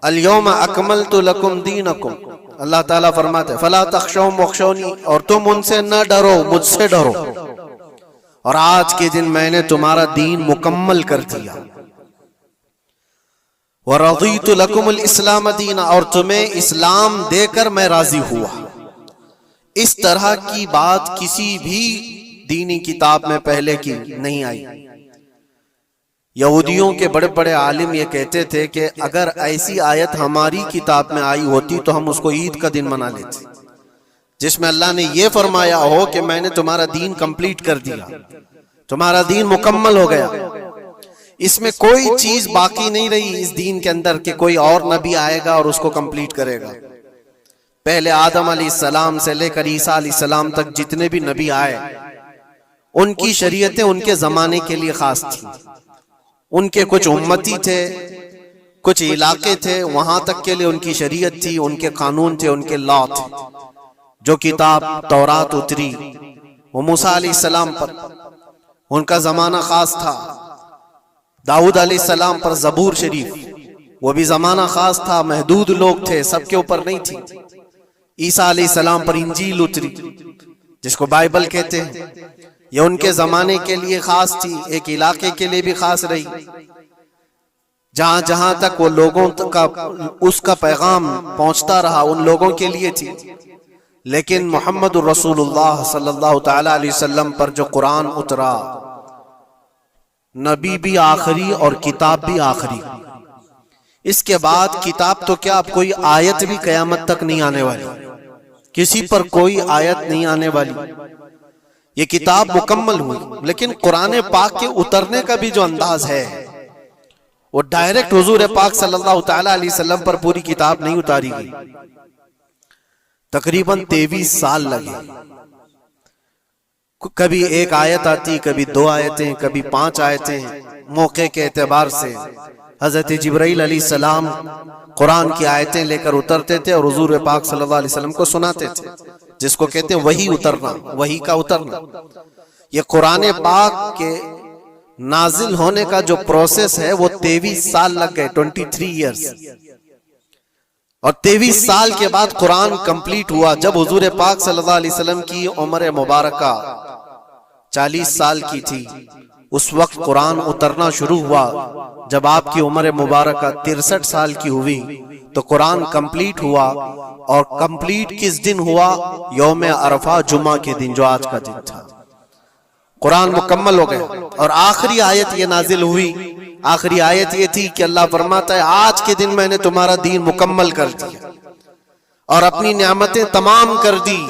الیوم اکملت لکم دینکم، اللہ تعالیٰ فرماتے ہیں فلا تخشوہم واخشونی، اور تم ان سے نہ ڈرو، مجھ سے ڈرو، اور آج کے دن میں نے تمہارا دین مکمل کر دیا۔ وَرَضِيتُ لَكُمُ الْإِسْلَامَ دِينًا، اور تمہیں اسلام دے کر میں راضی ہوا۔ اس طرح کی بات کسی بھی دینی کتاب میں پہلے کی نہیں آئی۔ یہودیوں کے بڑے بڑے عالم یہ کہتے تھے کہ اگر ایسی آیت ہماری کتاب میں آئی ہوتی تو ہم اس کو عید کا دن منا لیتے، جس میں اللہ نے یہ فرمایا ہو کہ میں نے تمہارا دین کمپلیٹ کر دیا، تمہارا دین مکمل ہو گیا، اس میں کوئی چیز باقی نہیں رہی اس دین کے اندر کہ کوئی اور نبی آئے گا اور اس کو کمپلیٹ کرے گا۔ پہلے آدم علیہ السلام سے لے کر عیسیٰ علیہ السلام تک جتنے بھی نبی آئے، ان کی شریعتیں ان کے زمانے کے لیے خاص تھیں۔ ان کے کچھ امتی تھے، کچھ علاقے تھے، وہاں تک کے لیے ان کی شریعت تھی، ان کے قانون تھے، ان کے لا تھے۔ جو کتاب تورات اتری وہ موسیٰ علیہ السلام پر، ان کا زمانہ خاص تھا۔ داؤد علیہ السلام پر زبور شریف، وہ بھی زمانہ خاص تھا، محدود لوگ تھے، سب کے اوپر نہیں تھی۔ عیسیٰ علیہ السلام پر انجیل اتری جس کو بائبل کہتے ہیں، یہ ان کے زمانے کے لیے خاص تھی، ایک علاقے کے لیے بھی خاص رہی، جہاں جہاں تک وہ لوگوں کا اس کا پیغام پہنچتا رہا ان لوگوں کے لیے تھی۔ لیکن محمد الرسول اللہ صلی اللہ تعالی علیہ وسلم پر جو قرآن اترا، نبی بھی آخری اور کتاب بھی آخری، اس کے بعد کتاب تو کیا اب کوئی آیت بھی قیامت تک نہیں آنے والی، کسی پر کوئی آیت نہیں آنے والی، یہ کتاب مکمل ہوئی۔ لیکن قرآن پاک کے اترنے کا بھی جو انداز ہے وہ ڈائریکٹ حضور پاک صلی اللہ تعالی علیہ وسلم پر پوری کتاب نہیں اتاری گئی، تقریباً 23 سال لگے۔ کبھی ایک آیت آتی، کبھی 2 آیتیں، کبھی 5 آیتیں، موقع کے اعتبار سے حضرت جبرائیل علیہ السلام قرآن کی آیتیں لے کر اترتے تھے اور حضور پاک صلی اللہ علیہ وسلم کو سناتے تھے، جس کو کہتے ہیں وحی اترنا، وحی کا اترنا۔ یہ قرآن پاک کے نازل ہونے کا جو پروسیس ہے وہ 23 سال لگ گئے، 23 ایئرز، اور 23 سال کے بعد قرآن کمپلیٹ ہوا۔ جب حضور پاک صلی اللہ علیہ وسلم کی عمر مبارکہ 40 سال کی تھی، اس وقت قرآن اترنا شروع ہوا۔ جب آپ کی عمر مبارکہ 63 سال کی ہوئی تو قرآن کمپلیٹ ہوا، اور کمپلیٹ کس دن ہوا؟ یوم عرفہ، جمعہ کے دن، جو آج کا دن تھا۔ قرآن مکمل ہو گیا، اور آخری آیت یہ نازل ہوئی۔ آخری آیت یہ تھی کہ اللہ فرماتا ہے آج کے دن میں نے تمہارا دین مکمل کر دیا اور اپنی نعمتیں تمام کر دی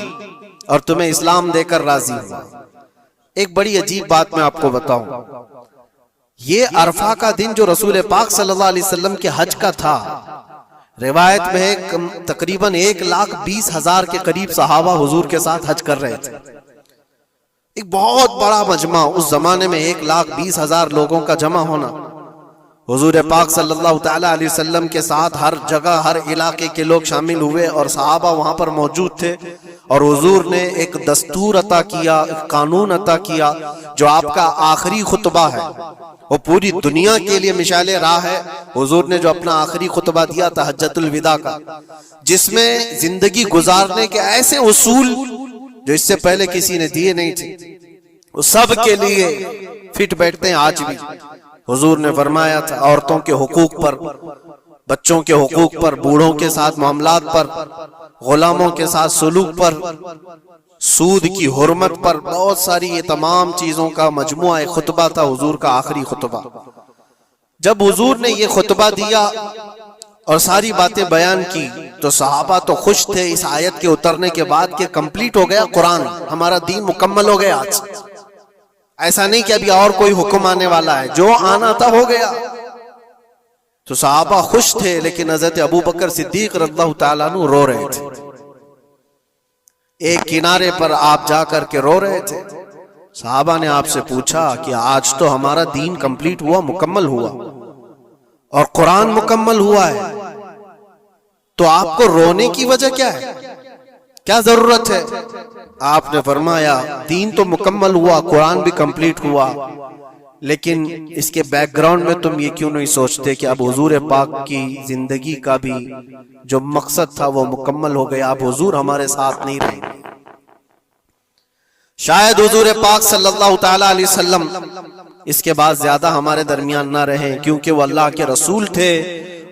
اور تمہیں اسلام دے کر راضی ہوا۔ ایک بڑی عجیب بات میں آپ کو بتاؤں، یہ عرفہ کا دن جو رسول پاک صلی اللہ علیہ وسلم کے حج کا تھا، روایت میں ہے تقریباً 1,20,000 کے قریب صحابہ حضور کے ساتھ حج کر رہے تھے۔ ایک بہت بڑا مجمع، اس زمانے میں 1,20,000 لوگوں کا جمع ہونا۔ حضور پاک صلی اللہ تعالی علیہ وسلم کے ساتھ ہر جگہ ہر علاقے کے لوگ شامل ہوئے اور صحابہ وہاں پر موجود تھے، اور حضور نے ایک دستور عطا کیا، ایک قانون عطا کیا جو آپ کا آخری خطبہ ہے، وہ پوری دنیا کے لیے مشعل راہ ہے۔ حضور نے جو اپنا آخری خطبہ دیا تھا حجۃ الوداع کا، جس میں زندگی گزارنے کے ایسے اصول جو اس سے پہلے کسی نے دیے نہیں تھے، وہ سب کے لیے فٹ بیٹھتے ہیں آج بھی۔ حضور نے فرمایا تھا عورتوں کے حقوق پر، بچوں کے حقوق پر، بوڑھوں کے ساتھ معاملات پر، غلاموں کے ساتھ سلوک پر، سود کی حرمت پر، بہت ساری یہ تمام چیزوں کا مجموعہ ایک خطبہ تھا حضور کا آخری خطبہ۔ جب حضور نے یہ خطبہ دیا اور ساری باتیں بیان کی تو صحابہ تو خوش تھے اس آیت کے اترنے کے بعد کہ کمپلیٹ ہو گیا قرآن، ہمارا دین مکمل ہو گیا آج۔ ایسا نہیں کہ ابھی اور کوئی حکم آنے والا ہے، جو آنا تھا ہو گیا۔ تو صحابہ خوش تھے، لیکن حضرت ابوبکر صدیق رضی اللہ تعالیٰ عنہ رو رہے تھے۔ ایک کنارے پر آپ جا کر کے رو رہے تھے۔ صحابہ نے آپ سے پوچھا کہ آج تو ہمارا دین کمپلیٹ ہوا، مکمل ہوا، اور قرآن مکمل ہوا ہے، تو آپ کو رونے کی وجہ کیا ہے؟ کیا ضرورت ہے؟ آپ نے فرمایا دین تو مکمل ہوا، قرآن بھی کمپلیٹ ہوا، لیکن اس کے بیک گراؤنڈ میں تم یہ کیوں نہیں سوچتے کہ اب حضور پاک کی زندگی کا بھی جو مقصد تھا وہ مکمل ہو گیا، اب حضور ہمارے ساتھ نہیں رہیں گے، شاید حضور پاک صلی اللہ تعالی علیہ وسلم اس کے بعد زیادہ ہمارے درمیان نہ رہیں، کیونکہ وہ اللہ کے رسول تھے۔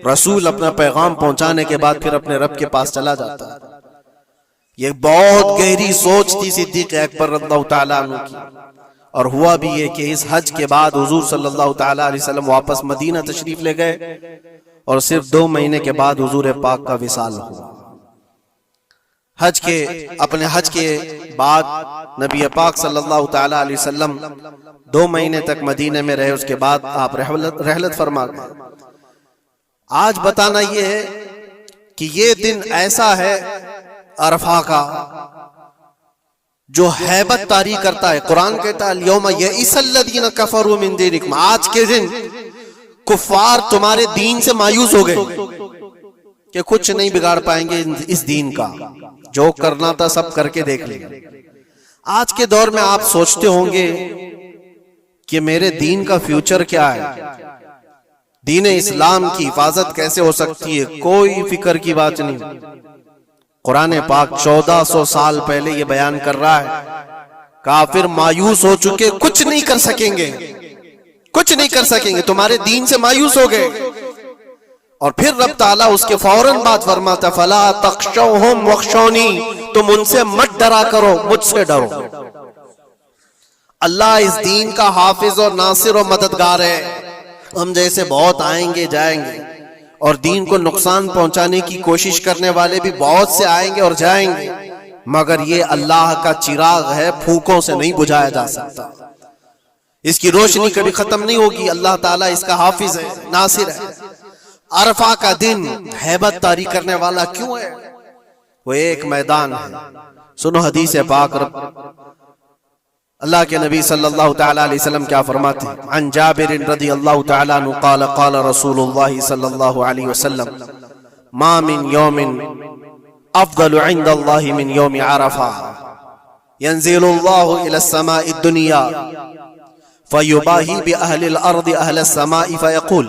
رسول اپنا پیغام پہنچانے کے بعد پھر اپنے رب کے پاس چلا جاتا ہے۔ یہ بہت گہری سوچ تھی صدیق اکبر رضی اللہ تعالیٰ عنہ کی، اور ہوا بھی یہ کہ اس حج کے بعد حضور صلی اللہ تعالیٰ علیہ وسلم واپس مدینہ تشریف لے گئے، اور صرف 2 مہینے کے بعد حضور پاک کا وصال ہوا۔ اپنے حج کے بعد نبی پاک صلی اللہ تعالیٰ علیہ وسلم 2 مہینے تک مدینہ میں رہے، اس کے بعد آپ رحلت فرما گئے۔ آج بتانا یہ ہے کہ یہ دن ایسا ہے عرفہ کا جو ہیبت طاری کرتا ہے۔ قرآن کہتا ہے الیوم یئس الذین کفروا من دینکم، آج کے دن کفار تمہارے دین سے مایوس ہو گئے کہ کچھ نہیں بگاڑ پائیں گے اس دین کا، جو کرنا تھا سب کر کے دیکھ لیں گے۔ آج کے دور میں آپ سوچتے ہوں گے کہ میرے دین کا فیوچر کیا ہے، دین اسلام کی حفاظت کیسے ہو سکتی ہے؟ کوئی فکر کی بات نہیں۔ قرآن پاک 1400 سال پہلے یہ بیان کر رہا ہے، کافر مایوس ہو چکے، کچھ نہیں کر سکیں گے، کچھ نہیں کر سکیں گے، تمہارے دین سے مایوس ہو گئے۔ اور پھر رب تعالیٰ اس کے فوراً بعد فرماتا فلا تخشوہم واخشونی، تم ان سے مت ڈرا کرو، مجھ سے ڈرو۔ اللہ اس دین کا حافظ اور ناصر و مددگار ہے۔ ہم جیسے بہت آئیں گے جائیں گے، اور دین کو نقصان پہنچانے کی کوشش کرنے والے بھی بہت سے آئیں گے اور جائیں گے، مگر یہ اللہ کا چراغ ہے، پھونکوں سے نہیں بجھایا جا سکتا، اس کی روشنی کبھی ختم نہیں ہوگی۔ اللہ تعالیٰ اس کا حافظ ہے، ناصر ہے۔ عرفہ کا دن ہیبت طاری کرنے والا کیوں ہے؟ وہ ایک میدان ہے۔ سنو حدیث پاک، اللہ کے نبی صلی اللہ تعالیٰ علیہ وسلم کیا فرماتے ہیں؟ عن جابر رضی اللہ تعالیٰ عنہ قال قال رسول اللہ صلی اللہ علیہ وسلم ما من یوم افضل عند اللہ من یوم عرفہ ينزل اللہ الى السماء الدنیا فیباہی بأہل الارض اہل السماء فیقول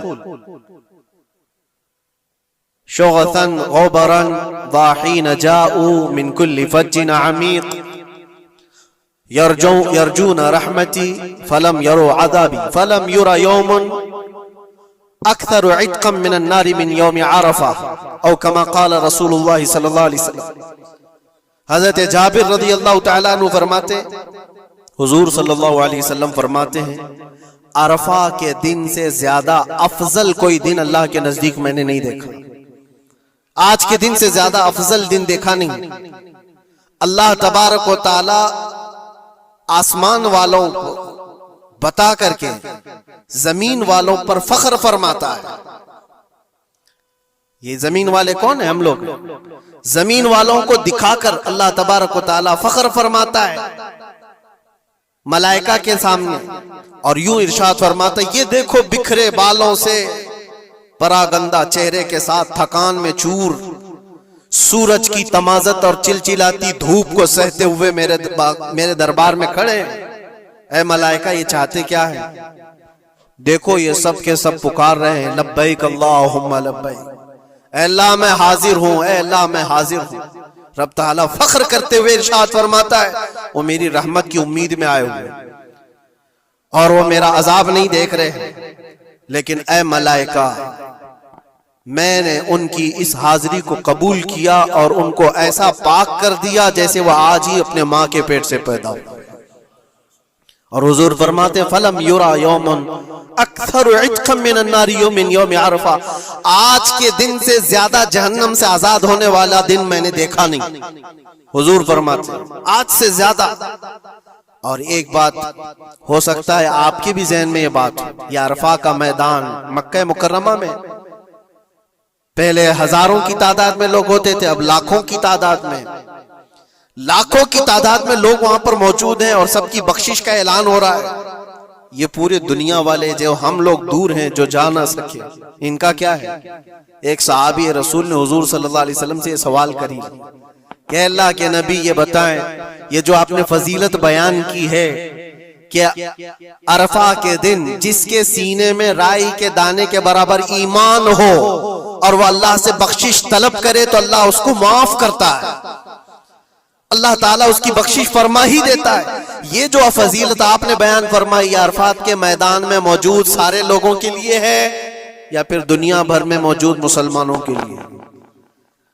شغثا غبرا ضاحین جاؤوا من کل فج عمیق یرجون رحمتی فلم یروا عذابی فلم یرى یوم اکثر عتقا من النار من یوم عرفہ او کما قال رسول اللہ صلی اللہ علیہ وسلم۔ حضرت جابر رضی اللہ تعالیٰ عنہ فرماتے، حضور صلی اللہ علیہ وسلم فرماتے ہیں عرفہ کے دن سے زیادہ افضل کوئی دن اللہ کے نزدیک میں نے نہیں دیکھا، آج کے دن سے زیادہ افضل دن دیکھا نہیں۔ اللہ تبارک و تعالی آسمان والوں کو بتا کر کے زمین والوں پر فخر فرماتا ہے۔ یہ زمین والے کون ہیں؟ ہم لوگ۔ زمین والوں کو دکھا کر اللہ تبارک و تعالی فخر فرماتا ہے ملائکہ کے سامنے، اور یوں ارشاد فرماتا ہے یہ دیکھو بکھرے بالوں سے پراگندہ چہرے کے ساتھ تھکان میں چور، سورج کی تمازت اور چلچلاتی دھوپ کو سہتے ہوئے میرے دربار میں کھڑے ہیں۔ اے ملائکہ یہ چاہتے کیا ہے؟ دیکھو یہ سب کے سب پکار رہے ہیں لبیک اللہم لبیک، اے اللہ میں حاضر ہوں، اے اللہ میں حاضر ہوں۔ رب تعالیٰ فخر کرتے ہوئے ارشاد فرماتا ہے وہ میری رحمت کی امید میں آئے ہوئے اور وہ میرا عذاب نہیں دیکھ رہے، لیکن اے ملائکہ میں نے ان کی اس حاضری کو قبول کیا اور ان کو ایسا پاک کر دیا جیسے وہ آج ہی اپنے ماں کے پیٹ سے پیدا ہو۔ اور حضور فرماتے فلم یرا یوم اکثر عتقا من النار من یوم عرفہ، آج کے دن سے زیادہ جہنم سے آزاد ہونے والا دن میں نے دیکھا نہیں۔ حضور فرماتے آج سے زیادہ۔ اور ایک بات ہو سکتا ہے آپ کے بھی ذہن میں یہ بات، یہ عرفہ کا میدان مکہ مکرمہ میں پہلے ہزاروں کی تعداد میں لوگ ہوتے تھے، اب لاکھوں کی تعداد میں، لاکھوں کی تعداد میں لوگ وہاں پر موجود ہیں اور سب کی بخشش کا اعلان ہو رہا ہے۔ یہ پورے دنیا والے جو ہم لوگ دور ہیں جو جا نہ سکے، ان کا کیا ہے؟ ایک صحابی رسول نے حضور صلی اللہ علیہ وسلم سے یہ سوال کری کہ اللہ کے نبی یہ بتائیں، یہ جو آپ نے فضیلت بیان کی ہے کہ عرفہ کے دن جس کے سینے میں رائی کے دانے کے برابر ایمان ہو اور وہ اللہ سے بخشش طلب کرے تو اللہ اس کو معاف کرتا ہے، اللہ تعالیٰ اس کی بخشش فرما ہی دیتا ہے۔ یہ جو فضیلت آپ نے بیان فرمائی، یہ عرفات کے میدان میں موجود سارے لوگوں کے لیے ہے یا پھر دنیا بھر میں موجود مسلمانوں کے لیے؟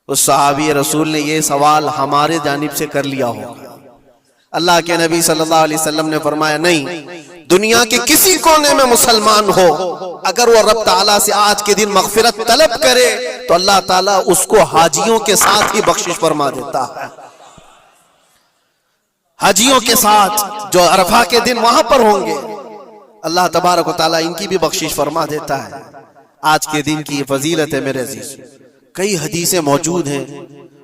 اس صحابی رسول نے یہ سوال ہمارے جانب سے کر لیا ہوگا۔ اللہ کے نبی صلی اللہ علیہ وسلم نے فرمایا نہیں، دنیا کے کسی کونے میں مسلمان ہو، اگر وہ رب تعالیٰ سے آج کے دن مغفرت طلب کرے تو اللہ تعالیٰ اس کو حاجیوں کے ساتھ ہی بخشش فرما دیتا ہے۔ حاجیوں کے ساتھ جو عرفہ کے دن وہاں پر ہوں گے، اللہ تبارک و تعالیٰ ان کی بھی بخشش فرما دیتا ہے۔ آج کے دن کی یہ فضیلت ہے میرے عزیز۔ کئی حدیثیں موجود ہیں۔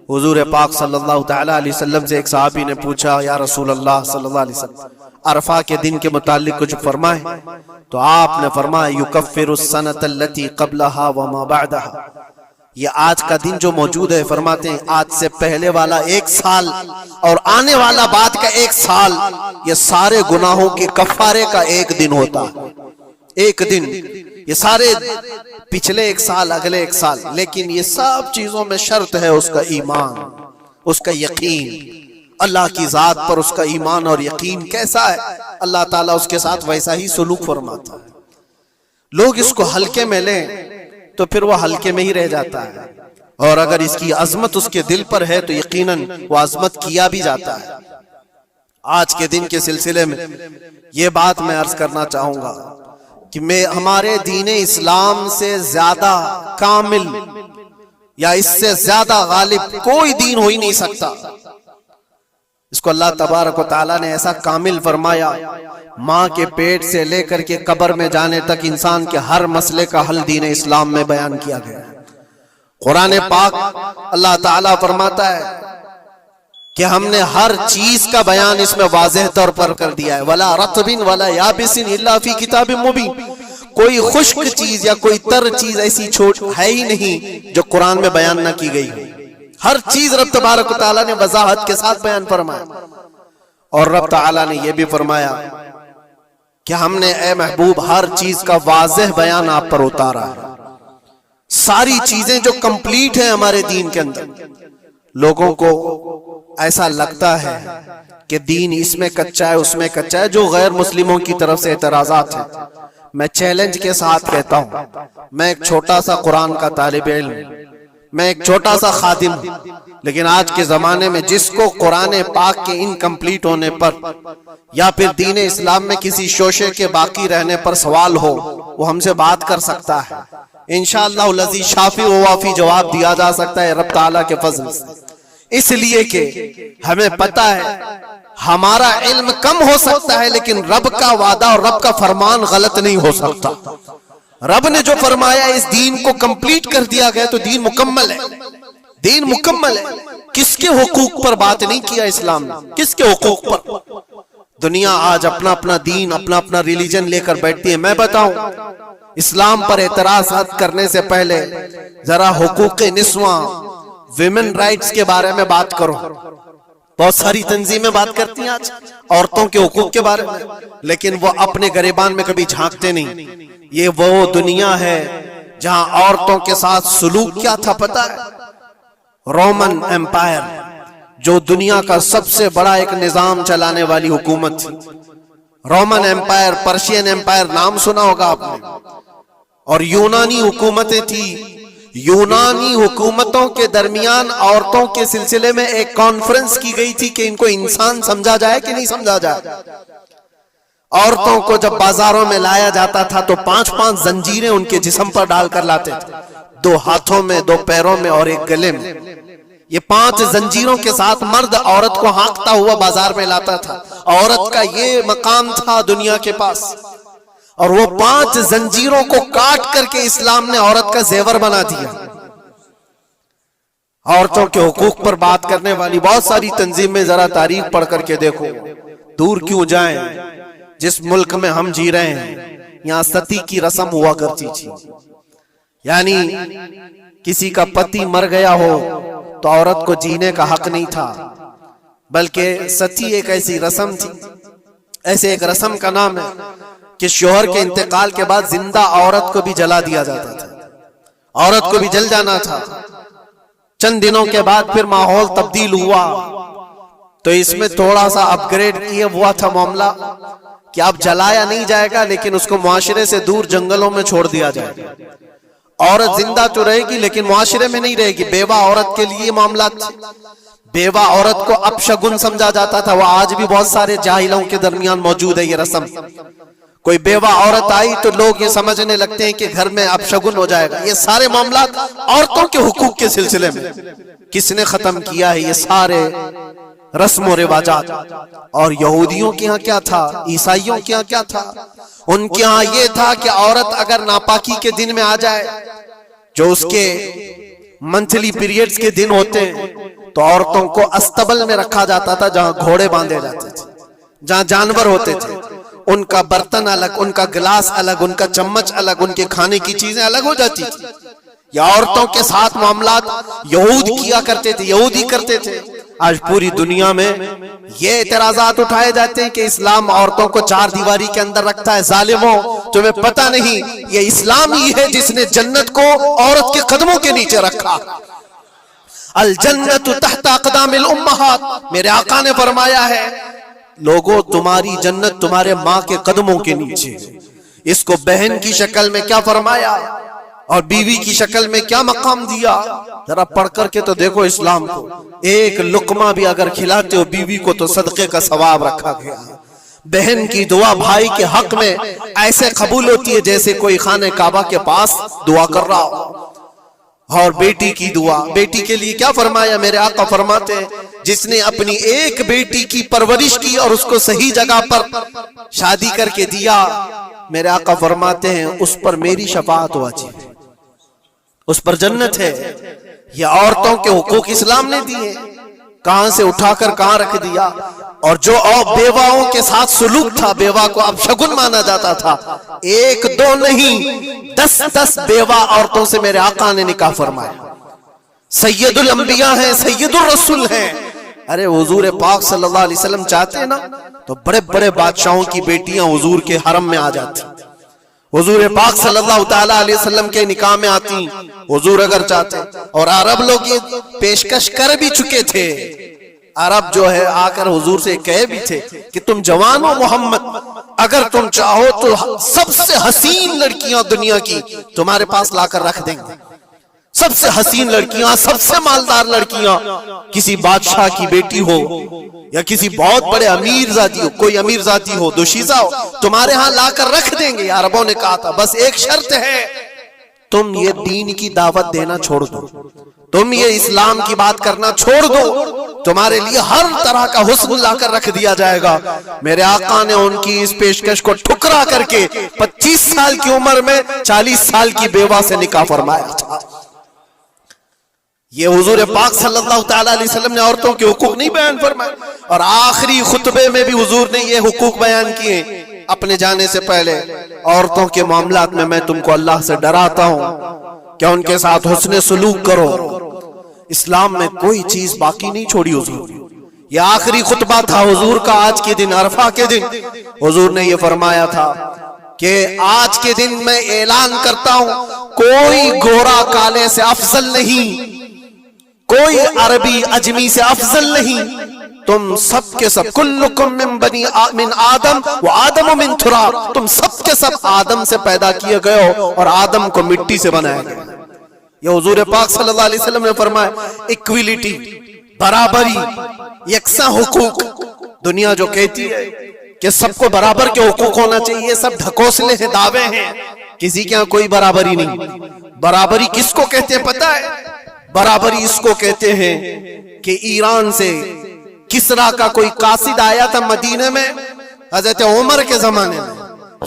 حضور پاک صلی اللہ تعالیٰ علیہ وسلم سے ایک صحابی نے پوچھا، یا رسول اللہ صلی اللہ علیہ وسلم عرفہ کے دن کے متعلق کچھ فرمائیں، تو آپ نے فرمایا یکفر السنۃ التي قبلها وما بعدها۔ یہ آج کا دن جو موجود ہے، فرماتے ہیں آج سے پہلے والا 1 سال اور آنے والا بعد کا 1 سال، یہ سارے گناہوں کے کفارے کا ایک دن ہوتا ہے۔ ایک دن یہ سارے پچھلے 1 سال، اگلے 1 سال، لیکن یہ سب چیزوں میں شرط ہے اس کا ایمان، اس کا یقین، اللہ کی ذات پر اس کا ایمان اور یقین کیسا ہے، اللہ تعالیٰ اس کے ساتھ ویسا ہی سلوک فرماتا ہے۔ لوگ اس کو ہلکے میں لیں تو پھر وہ ہلکے میں ہی رہ جاتا ہے، اور اگر اس کی عظمت اس کے دل پر ہے تو یقیناً وہ عظمت کیا بھی جاتا ہے۔ آج کے دن کے سلسلے میں یہ بات میں عرض کرنا چاہوں گا کہ ہمارے دین اسلام سے زیادہ کامل یا اس سے زیادہ غالب کوئی دین ہو ہی نہیں سکتا۔ اس کو اللہ تبارک و تعالیٰ نے ایسا کامل فرمایا، ماں کے پیٹ سے لے کر کے قبر میں جانے تک انسان کے ہر مسئلے کا حل دین اسلام میں بیان کیا گیا ہے۔ قرآن پاک اللہ تعالیٰ فرماتا ہے کہ ہم نے ہر چیز کا بیان اس میں واضح طور پر کر دیا ہے، وَلَا رَطْبٍ وَلَا يَابِسٍ إِلَّا فِي كِتَابٍ مُبِينٍ۔ کوئی خشک چیز یا کوئی تر چیز ایسی چھوٹ ہے ہی نہیں جو قرآن میں بیان نہ کی گئی ہو۔ ہر چیز رب تبارک و تعالیٰ نے وضاحت کے ساتھ بیان فرمایا، اور رب تعالیٰ نے یہ بھی فرمایا کہ ہم نے اے محبوب ہر چیز کا واضح بیان آپ پر اتارا ہے۔ ساری چیزیں جو کمپلیٹ ہیں ہمارے دین کے اندر، لوگوں کو ایسا لگتا ہے کہ دین اس میں کچا ہے اس میں کچا ہے، جو غیر مسلموں کی طرف سے اعتراضات ہیں۔ میں چیلنج کے ساتھ کہتا ہوں، میں ایک چھوٹا سا قرآن کا طالب علم، میں ایک چھوٹا سا خادم ہوں، لیکن آج کے زمانے میں جس کو قرآن پاک کے انکمپلیٹ ہونے پر یا پھر دین اسلام میں کسی شوشے کے باقی رہنے پر سوال ہو، وہ ہم سے بات کر سکتا ہے۔ انشاءاللہ الذی شافی و وافی جواب دیا جا سکتا ہے رب تعالیٰ کے فضل سے، اس لیے کہ ہمیں پتہ ہے ہمارا علم کم ہو سکتا ہے لیکن رب کا وعدہ اور رب کا فرمان غلط نہیں ہو سکتا۔ رب نے جو فرمایا اس دین کو کمپلیٹ کر دیا گیا تو دین مکمل ہے، دین مکمل ہے۔ کس کے حقوق پر بات نہیں کیا اسلام نے، کس کے حقوق پر؟ دنیا آج اپنا اپنا دین، اپنا اپنا ریلیجن لے کر بیٹھتی ہے۔ میں بتاؤں، اسلام پر اعتراضات کرنے سے پہلے ذرا حقوق نسواں، ویمن رائٹس کے بارے میں بات کرو۔ بہت ساری تنظیمیں بات کرتی ہیں آج عورتوں کے حقوق کے بارے میں، لیکن وہ اپنے گریبان میں کبھی جھانکتے نہیں۔ یہ وہ دنیا ہے جہاں عورتوں کے ساتھ سلوک کیا تھا پتہ ہے؟ رومن ایمپائر، جو دنیا کا سب سے بڑا ایک نظام چلانے والی حکومت تھی، رومن ایمپائر، پرشین ایمپائر، نام سنا ہوگا آپ نے، اور یونانی حکومتیں تھی۔ یونانی حکومتوں کے درمیان عورتوں کے سلسلے میں ایک کانفرنس کی گئی تھی کہ ان کو انسان سمجھا جائے کہ نہیں سمجھا جائے۔ عورتوں کو جب بازاروں میں لایا جاتا تھا تو 5 زنجیریں ان کے جسم پر ڈال کر لاتے تھے، 2 ہاتھوں میں، 2 پیروں میں اور 1 گلے میں۔ یہ 5 زنجیروں کے ساتھ مرد عورت کو ہانکتا ہوا بازار میں لاتا تھا۔ عورت کا یہ مقام تھا دنیا کے پاس، اور وہ 5 زنجیروں کو کاٹ کر کے اسلام نے عورت کا زیور بنا دیا۔ عورتوں کے حقوق پر بات کرنے والی بہت ساری تنظیمیں، ذرا تاریخ پڑھ کر کے دیکھو۔ دور کیوں جائیں، جس ملک میں ہم جی رہے ہیں یہاں ستی کی رسم ہوا کرتی تھی، یعنی کسی کا پتی مر گیا ہو تو عورت کو جینے کا حق نہیں تھا، بلکہ ستی ایک ایسی رسم تھی، ایسے ایک رسم کا نام ہے کہ شوہر کے انتقال کے بعد زندہ عورت کو بھی جلا دیا جاتا تھا، عورت کو بھی جل جانا تھا۔ چند دنوں کے بعد پھر ماحول تبدیل ہوا تو اس میں تھوڑا سا اپ گریڈ کیا ہوا تھا معاملہ کہ اب جلایا نہیں جائے گا لیکن اس کو معاشرے سے دور جنگلوں میں چھوڑ دیا جائے گا۔ عورت زندہ تو رہے گی لیکن معاشرے میں نہیں رہے گی۔ بیوہ عورت کے لیے معاملات تھے، بیوہ عورت کو اپشگن سمجھا جاتا تھا، وہ آج بھی بہت سارے جاہلوں کے درمیان موجود ہے یہ رسم۔ کوئی بیوہ عورت آئی تو لوگ یہ سمجھنے لگتے ہیں کہ گھر میں اپشگن ہو جائے گا۔ یہ سارے معاملات عورتوں کے حقوق کے سلسلے میں کس نے ختم کیا ہے؟ یہ سارے رسم و رواجات۔ اور یہودیوں کے ہاں کیا تھا، عیسائیوں کے ہاں کیا تھا؟ ان کے ہاں یہ تھا کہ عورت اگر ناپاکی کے دن میں آ جائے، جو اس کے منتھلی پیریڈز کے دن ہوتے ہیں، تو عورتوں کو استبل میں رکھا جاتا تھا جہاں گھوڑے باندھے جاتے تھے، جہاں جانور ہوتے تھے۔ ان کا برتن الگ، ان کا گلاس الگ، ان کا چمچ الگ، ان کے کھانے کی چیزیں الگ ہو جاتی تھی۔ یا عورتوں کے ساتھ معاملات یہود کیا کرتے تھے، یہودی کرتے تھے۔ آج پوری دنیا میں یہ اعتراضات اٹھائے جاتے ہیں کہ اسلام عورتوں کو چار دیواری کے اندر رکھتا ہے۔ ظالموں، تمہیں پتہ نہیں یہ اسلام ہی ہے جس نے جنت کو عورت کے قدموں کے نیچے رکھا۔ الجنت تحت اقدام الامہات، میرے آقا نے فرمایا ہے لوگوں تمہاری جنت تمہارے ماں کے قدموں کے نیچے۔ اس کو بہن کی شکل میں کیا فرمایا اور بیوی کی شکل میں کیا مقام دیا؟ ذرا پڑھ کر کے تو دیکھو اسلام کو۔ ایک لقمہ بھی اگر کھلاتے ہو بیوی کو تو صدقے کا ثواب رکھا گیا۔ بہن کی دعا بھائی کے حق میں ایسے قبول ہوتی ہے جیسے کوئی خانہ کعبہ کے پاس دعا کر رہا ہو۔ اور بیٹی کی دعا، بیٹی کے لیے کیا فرمایا؟ میرے آقا فرماتے ہیں جس نے اپنی ایک بیٹی کی پرورش کی اور اس کو صحیح جگہ پر شادی کر کے دیا، میرے آقا فرماتے ہیں اس پر میری شفاعت واجب ہے، اس پر جنت ہے۔ یہ عورتوں کے حقوق اسلام نے دیے، کہاں سے اٹھا کر کہاں رکھ دیا۔ اور جو بیواؤں کے ساتھ سلوک تھا، بیوہ کو اپشگن مانا جاتا تھا، ایک دو نہیں 10 بیوہ عورتوں سے میرے آقا نے نکاح فرمایا۔ سید الانبیاء ہیں، سید الرسول ہیں۔ ارے حضور پاک صلی اللہ علیہ وسلم چاہتے نا تو بڑے بڑے بادشاہوں کی بیٹیاں حضور کے حرم میں آ جاتی، حضور پاک صلی اللہ تعالیٰ علیہ وسلم کے نکاح میں آتی حضور اگر چاہتے۔ اور عرب لوگ یہ پیشکش کر بھی چکے تھے، عرب جو ہے آ کر حضور سے کہے بھی تھے کہ تم جوان ہو محمد، اگر تم چاہو تو سب سے حسین لڑکیاں دنیا کی تمہارے پاس لا کر رکھ دیں گے۔ سب سے حسین لڑکیاں، سب سے مالدار لڑکیاں، کسی بادشاہ کی بیٹی ہو یا کسی بہت بڑے امیر ذاتی ہو، کوئی امیر ذاتی ہو، دوشیزہ ہو، تمہارے ہاں لا کر رکھ دیں گے۔ عربوں نے کہا تھا بس ایک شرط ہے، تم یہ دین کی دعوت دینا چھوڑ دو، تم یہ اسلام کی بات کرنا چھوڑ دو، تمہارے لیے ہر طرح کا حسن لا کر رکھ دیا جائے گا۔ میرے آقا نے ان کی اس پیشکش کو ٹھکرا کر کے 25 سال کی عمر میں 40 سال کی بیوہ سے نکاح فرمایا تھا۔ یہ حضور پاک صلی اللہ تعالیٰ علیہ وسلم نے عورتوں کے حقوق نہیں بیان فرمائے، اور آخری خطبے میں بھی حضور نے یہ حقوق بیان کیے اپنے جانے سے پہلے۔ عورتوں کے معاملات میں میں تم کو اللہ سے ڈراتا ہوں کہ ان کے ساتھ حسن سلوک کرو۔ اسلام میں کوئی چیز باقی نہیں چھوڑی حضور۔ یہ آخری خطبہ تھا حضور کا آج کے دن، عرفہ کے دن حضور نے یہ فرمایا تھا کہ آج کے دن میں اعلان کرتا ہوں کوئی گورا کالے سے افضل نہیں، کوئی عربی اجمی سے افضل نہیں، تم سب کے سب کلکم من آدم و آدم من تراب، تم سب کے سب آدم سے پیدا کیے گئے ہو اور آدم کو مٹی سے بنایا گیا۔ یہ حضور پاک صلی اللہ علیہ وسلم نے فرمایا ایکویلٹی، برابری، یکساں حقوق۔ دنیا جو کہتی ہے کہ سب کو برابر کے حقوق ہونا چاہیے، سب ڈھکوسلے ہیں، دعوے ہیں، کسی کے ہاں کوئی برابری نہیں۔ برابری کس کو کہتے ہیں پتہ ہے؟ برابری اس کو کہتے ہیں کہ ایران سے کسرا کا کوئی قاصد آیا تھا مدینے میں حضرت عمر کے زمانے میں،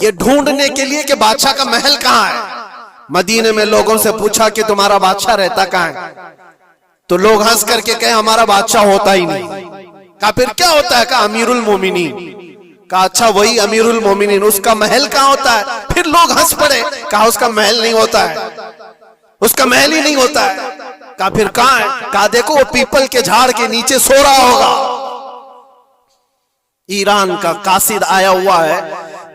یہ ڈھونڈنے کے لیے کہ بادشاہ کا محل کہاں ہے۔ مدینے میں لوگوں سے پوچھا کہ تمہارا بادشاہ رہتا کہاں ہے، تو لوگ ہنس کر کے کہے ہمارا بادشاہ ہوتا ہی نہیں۔ کہا پھر کیا ہوتا ہے؟ کہا امیر المومنین۔ کہا اچھا وہی امیر المومنین، اس کا محل کہاں ہوتا ہے؟ پھر لوگ ہنس پڑے، کہا اس کا محل نہیں ہوتا ہے، اس کا محل ہی نہیں ہوتا ہے۔ کہا پھر کہاں ہے؟ کہا دیکھو وہ پیپل کے جھاڑ کے نیچے سو رہا ہوگا۔ ایران کا قاصد آیا ہوا ہے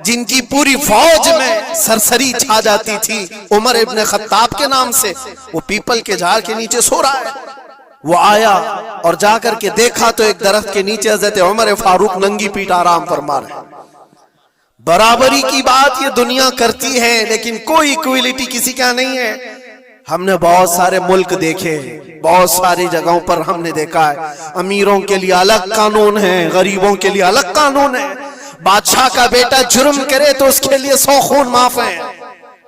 جن کی پوری فوج میں سرسری چھا جاتی تھی عمر ابن خطاب کے نام سے، وہ پیپل کے جھاڑ کے نیچے سو رہا ہے. وہ آیا اور جا کر کے دیکھا تو ایک درخت کے نیچے حضرت عمر فاروق ننگی پیٹ آرام فرما رہے. برابری کی بات یہ دنیا کرتی ہے لیکن کوئی ایکویلٹی کسی کا نہیں ہے. ہم نے بہت سارے ملک دیکھے، بہت ساری جگہوں پر ہم نے دیکھا ہے امیروں کے لیے الگ قانون ہے، غریبوں کے لیے الگ قانون ہے. بادشاہ کا بیٹا جرم کرے تو اس کے لیے 100 خون معاف ہیں،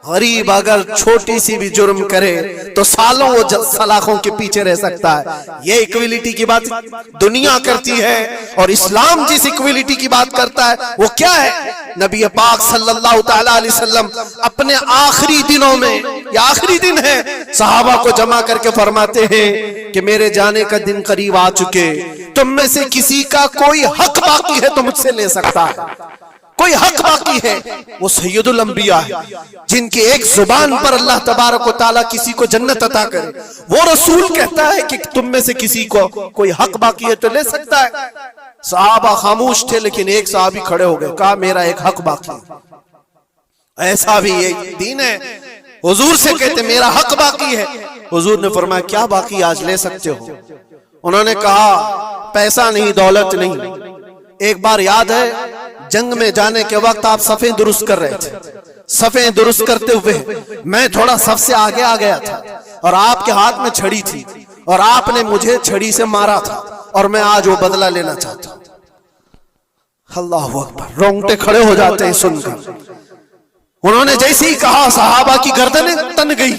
غریب اگر چھوٹی سی بھی جرم کرے تو سالوں وہ سلاخوں کے پیچھے رہ سکتا ہے. یہ ایکویلٹی کی بات دنیا کرتی ہے، اور اسلام جس ایکویلٹی کی بات کرتا ہے وہ کیا ہے؟ نبی پاک صلی اللہ تعالی علیہ وسلم اپنے آخری دنوں میں، یہ آخری دن ہے، صحابہ کو جمع کر کے فرماتے ہیں کہ میرے جانے کا دن قریب آ چکے، تم میں سے کسی کا کوئی حق باقی ہے تو مجھ سے لے سکتا ہے. کوئی حق باقی ہے وہ سید الانبیاء ہے جن کی ایک زبان پر اللہ تبارک و تعالیٰ کسی کو جنت عطا کرے. وہ رسول کہتا ہے کہ تم میں سے کسی کو کوئی حق باقی ہے تو لے سکتا ہے. صحابہ خاموش تھے لیکن ایک صحابی کھڑے ہو گئے، کہا میرا ایک حق باقی ہے. ایسا بھی ایک دین ہے. حضور سے کہتے میرا حق باقی ہے. حضور نے فرمایا کیا باقی آج لے سکتے ہو؟ انہوں نے کہا پیسہ نہیں، دولت نہیں. ایک بار یاد ہے جنگ میں جانے کے وقت آپ صفیں درست کر رہے تھے. صفیں درست کرتے ہوئے میں تھوڑا صف سے آگے آ گیا تھا اور آپ کے ہاتھ میں چھڑی تھی اور آپ نے مجھے چھڑی سے مارا تھا اور میں آج وہ بدلہ لینا چاہتا ہوں. اللہ اکبر، رونگٹے کھڑے ہو جاتے ہیں سن کر. انہوں نے جیسے ہی کہا صحابہ کی گردنیں تن گئی.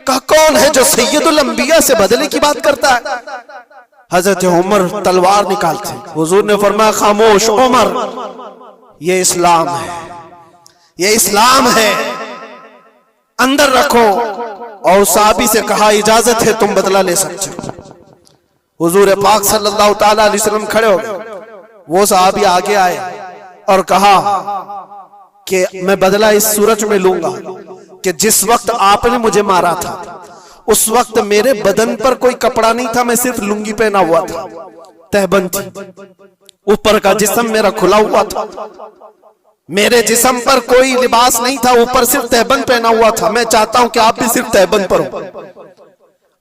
کہا کون ہے جو سید الانبیاء سے بدلے کی بات کرتا ہے؟ حضرت عمر تلوار نکالتے. حضور نے فرمایا خاموش عمر، یہ اسلام ہے، یہ اسلام ہے، اندر رکھو. اور صحابی سے کہا اجازت ہے تم بدلہ لے سکتے ہو. حضور پاک صلی اللہ تعالی علیہ وسلم کھڑے ہو گئے. وہ صحابی آگے آئے اور کہا کہ میں بدلہ اس صورت میں لوں گا کہ جس وقت آپ نے مجھے مارا تھا اس وقت میرے بدن پر کوئی کپڑا نہیں تھا، میں صرف لنگی پہنا ہوا تھا، تہبند تھی، اوپر کا جسم میرا کھلا ہوا تھا، میرے جسم پر کوئی لباس نہیں تھا، اوپر صرف تہبند پہنا ہوا تھا. میں چاہتا ہوں کہ آپ بھی صرف تہبند پر ہو.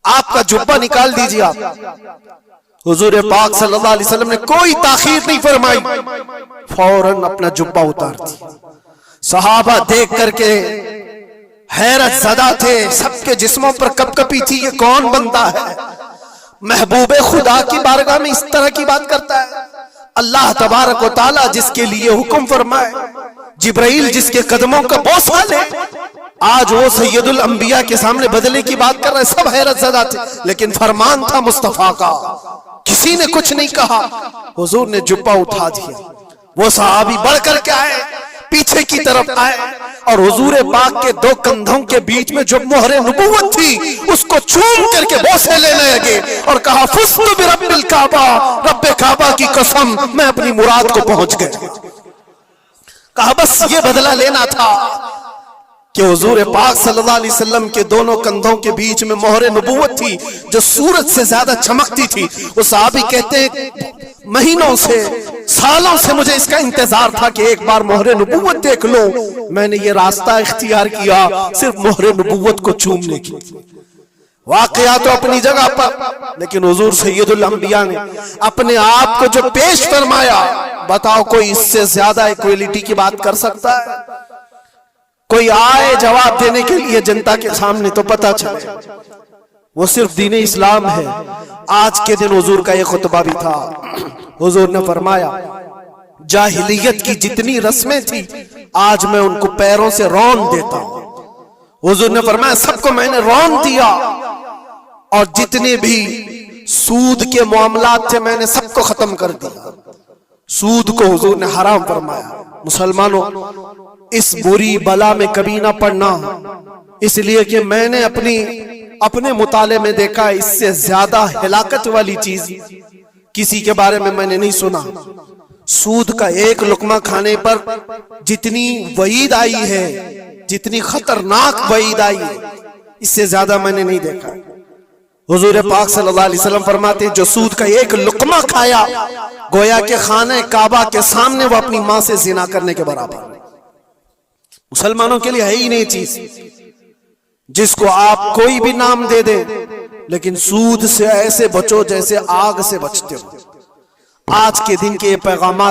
آپ کا جبہ نکال دیجیے. آپ حضور پاک صلی اللہ علیہ وسلم نے کوئی تاخیر نہیں فرمائی، فوراً اپنا جبہ اتار دی. صحابہ دیکھ کر کے حیرت زدہ تھے، سب کے جسموں پر کپ کپی تھی. یہ کون بندہ ہے؟ محبوب خدا کی بارگاہ میں اس طرح کی بات کرتا ہے. اللہ تبارک و تعالیٰ جس کے لیے حکم فرمائے، جبرائیل جس کے قدموں کا بوسہ لے، آج وہ سید الانبیاء کے سامنے بدلے کی بات کر رہے. سب حیرت زدہ تھے لیکن فرمان تھا مصطفیٰ کا، کسی نے کچھ نہیں کہا. حضور نے جبہ اٹھا دیا. وہ صحابی بڑھ کر کے آئے، پیچھے کی طرف آئے اور حضور پاک کے 2 کندھوں کے بیچ میں جو مہر نبوت تھی اس کو چوم کر کے بوسے لینے لگے اور کہا فزت برب الکعبہ، رب کعبہ کی قسم میں اپنی مراد کو پہنچ گیا. کہا بس یہ بدلہ لینا تھا کہ حضور پاک صلی اللہ علیہ وسلم کے دونوں کندھوں کے بیچ میں مہر نبوت تھی جو سورج سے زیادہ چمکتی تھی. وہ صحابی کہتے ہیں مہینوں سے، سالوں سے مجھے اس کا انتظار تھا کہ ایک بار مہر نبوت دیکھ لوں. میں نے یہ راستہ اختیار کیا صرف مہر نبوت کو چومنے کی. واقعہ تو اپنی جگہ پر، لیکن حضور سید الانبیاء نے اپنے آپ کو جو پیش فرمایا، بتاؤ کوئی اس سے زیادہ ایکویلٹی کی بات کر سکتا ہے؟ کوئی آئے جواب دینے کے لیے جنتا کے سامنے تو پتہ چلے وہ صرف دین اسلام ہے. آج کے دن حضور کا یہ خطبہ بھی تھا. حضور نے فرمایا جاہلیت کی جتنی رسمیں تھی آج میں ان کو پیروں سے رون دیتا ہوں. حضور نے فرمایا سب کو میں نے رون دیا، اور جتنے بھی سود کے معاملات تھے میں نے سب کو ختم کر دیا. سود کو حضور نے حرام فرمایا. مسلمانوں اس بری بلا میں کبھی نہ پڑنا، اس لیے کہ میں نے اپنے مطالعے میں دیکھا اس سے زیادہ ہلاکت والی چیز کسی کے بارے میں نے نہیں سنا. سود کا ایک لقمہ کھانے پر جتنی وعید آئی ہے، جتنی خطرناک وعید آئی ہے، اس سے زیادہ میں نے نہیں دیکھا. حضور پاک صلی اللہ علیہ وسلم فرماتے ہیں جو سود کا ایک لقمہ کھایا گویا کہ خانہ کعبہ کے سامنے وہ اپنی ماں سے زنا کرنے کے برابر. مسلمانوں کے لیے ہے ہی نہیں چیز جس کو آپ کوئی بھی نام دے دیں، لیکن سود سے ایسے بچو جیسے آگ سے بچتے ہو. آج کے دن کے پیغامات